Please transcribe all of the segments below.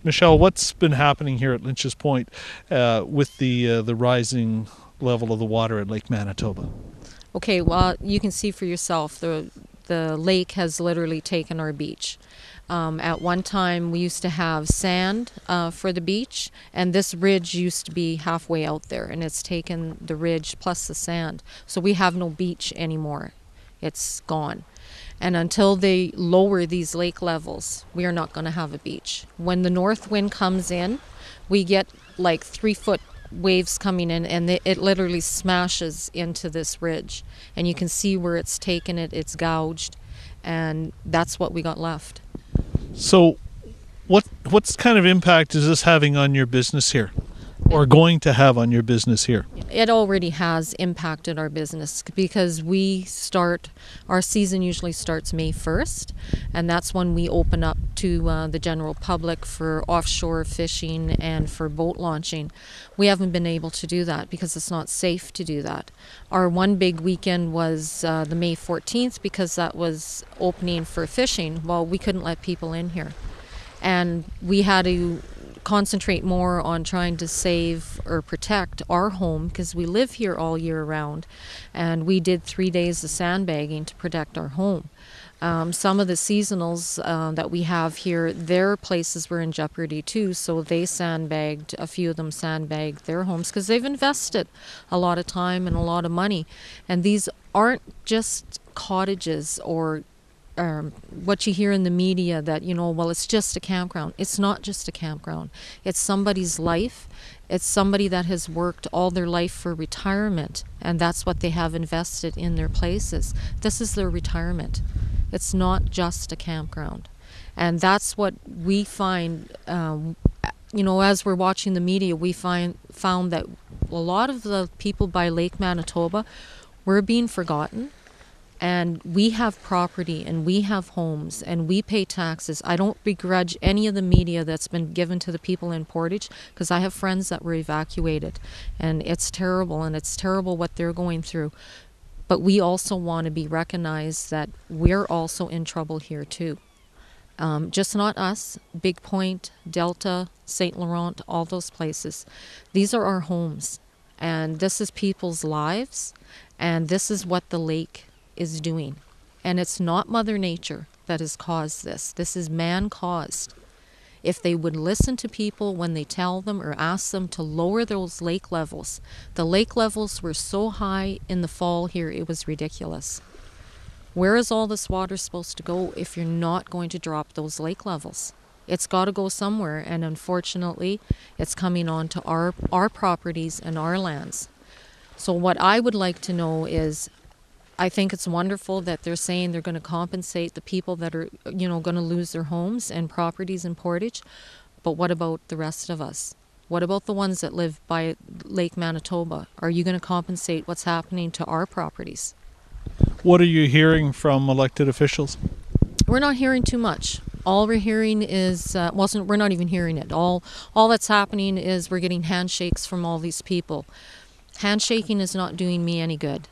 Michelle, what's been happening here at Lynch's Point with the rising level of the water at Lake Manitoba? Okay, well, you can see for yourself, the lake has literally taken our beach. At one time, we used to have sand for the beach, and this ridge used to be halfway out there, and it's taken the ridge plus the sand. So we have no beach anymore. It's gone. And until they lower these lake levels, we are not going to have a beach. When the north wind comes in, we get like 3-foot waves coming in, and it literally smashes into this ridge. And you can see where it's taken it, it's gouged, and that's what we got left. So what's kind of impact is this having on your business here, or going to have on your business here? It already has impacted our business because our season usually starts May 1st, and that's when we open up to the general public for offshore fishing and for boat launching. We haven't been able to do that because it's not safe to do that. Our one big weekend was the May 14th because that was opening for fishing. Well, we couldn't let people in here, and we had to concentrate more on trying to save or protect our home because we live here all year round, and we did 3 days of sandbagging to protect our home. Some of the seasonals that we have here, their places were in jeopardy too, so they sandbagged, a few of them sandbagged their homes because they've invested a lot of time and a lot of money. And these aren't just cottages or what you hear in the media that, well, it's just a campground. It's not just a campground. It's somebody's life. It's somebody that has worked all their life for retirement, and that's what they have invested in their places. This is their retirement. It's not just a campground. And that's what we find, as we're watching the media, we found that a lot of the people by Lake Manitoba were being forgotten. And we have property and we have homes and we pay taxes. I don't begrudge any of the media that's been given to the people in Portage because I have friends that were evacuated, and it's terrible, and it's terrible what they're going through. But we also want to be recognized that we're also in trouble here too. Just not us, Big Point, Delta, St. Laurent, all those places. These are our homes, and this is people's lives, and this is what the lake is doing. And it's not Mother Nature that has caused this. This is man-caused. If they would listen to people when they tell them or ask them to lower those lake levels. The lake levels were so high in the fall here, it was ridiculous. Where is all this water supposed to go if you're not going to drop those lake levels? It's got to go somewhere, and unfortunately, it's coming onto our properties and our lands. So what I would like to know is, I think it's wonderful that they're saying they're going to compensate the people that are, going to lose their homes and properties in Portage. But what about the rest of us? What about the ones that live by Lake Manitoba? Are you going to compensate what's happening to our properties? What are you hearing from elected officials? We're not hearing too much. All we're hearing is, we're not even hearing it. All that's happening is we're getting handshakes from all these people. Handshaking is not doing me any good.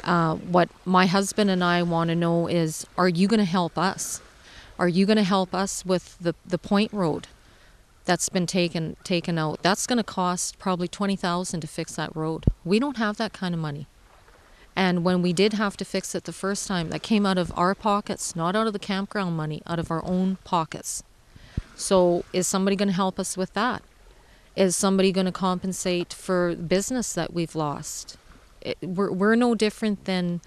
What my husband and I want to know is, are you going to help us? Are you going to help us with the Point Road that's been taken out? That's going to cost probably $20,000 to fix that road. We don't have that kind of money. And when we did have to fix it the first time, that came out of our pockets, not out of the campground money, out of our own pockets. So is somebody going to help us with that? Is somebody going to compensate for business that we've lost? We're no different than,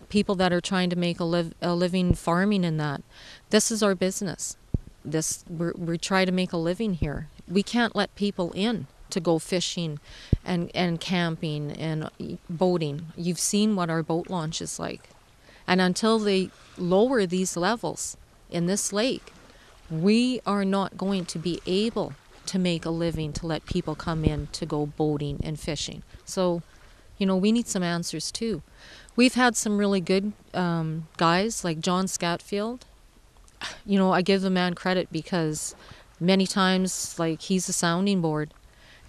people that are trying to make a living farming in that. This is our business. We try to make a living here. We can't let people in to go fishing and camping and boating. You've seen what our boat launch is like. And until they lower these levels in this lake, we are not going to be able to make a living to let people come in to go boating and fishing. So we need some answers too. We've had some really good guys like John Scatfield. I give the man credit because many times, he's a sounding board,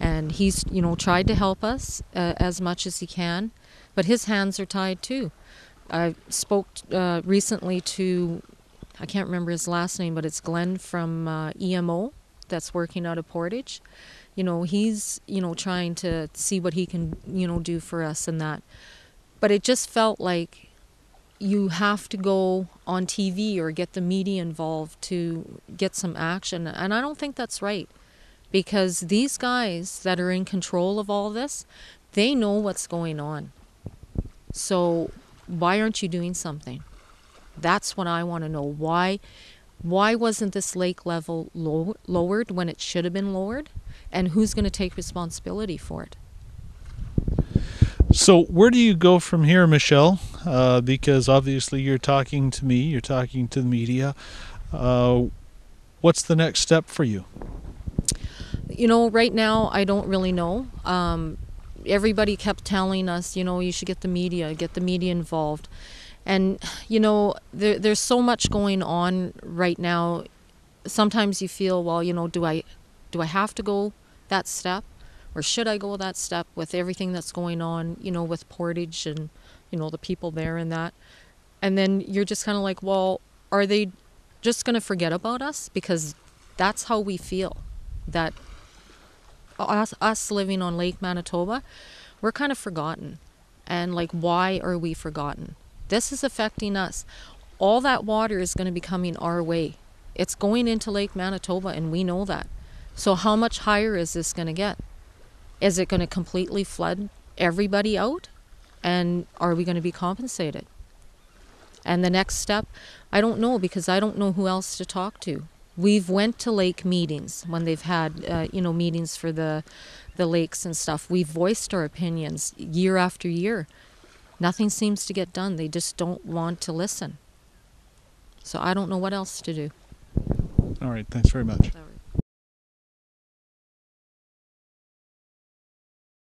and he's, tried to help us as much as he can, but his hands are tied too. I spoke recently to, I can't remember his last name, but it's Glenn from EMO, that's working out of Portage. He's, trying to see what he can, do for us and that. But it just felt like you have to go on TV or get the media involved to get some action. And I don't think that's right, because these guys that are in control of all this, they know what's going on. So why aren't you doing something? That's what I want to know. Why wasn't this lake level lowered when it should have been lowered? And who's going to take responsibility for it? So where do you go from here, Michelle? Because obviously you're talking to me, you're talking to the media. What's the next step for you? Right now I don't really know. Everybody kept telling us, you should get the media involved. And, there's so much going on right now. Sometimes you feel, well, do I have to go that step? Or should I go that step with everything that's going on, with Portage and, the people there and that? And then you're just kind of like, well, are they just going to forget about us? Because that's how we feel, that us living on Lake Manitoba, we're kind of forgotten. And like, why are we forgotten? This is affecting us. All that water is going to be coming our way. It's going into Lake Manitoba, and we know that. So how much higher is this going to get? Is it going to completely flood everybody out? And are we going to be compensated? And the next step, I don't know, because I don't know who else to talk to. We've went to lake meetings when they've had, meetings for the lakes and stuff. We've voiced our opinions year after year. Nothing seems to get done. They just don't want to listen. So I don't know what else to do. All right. Thanks very much.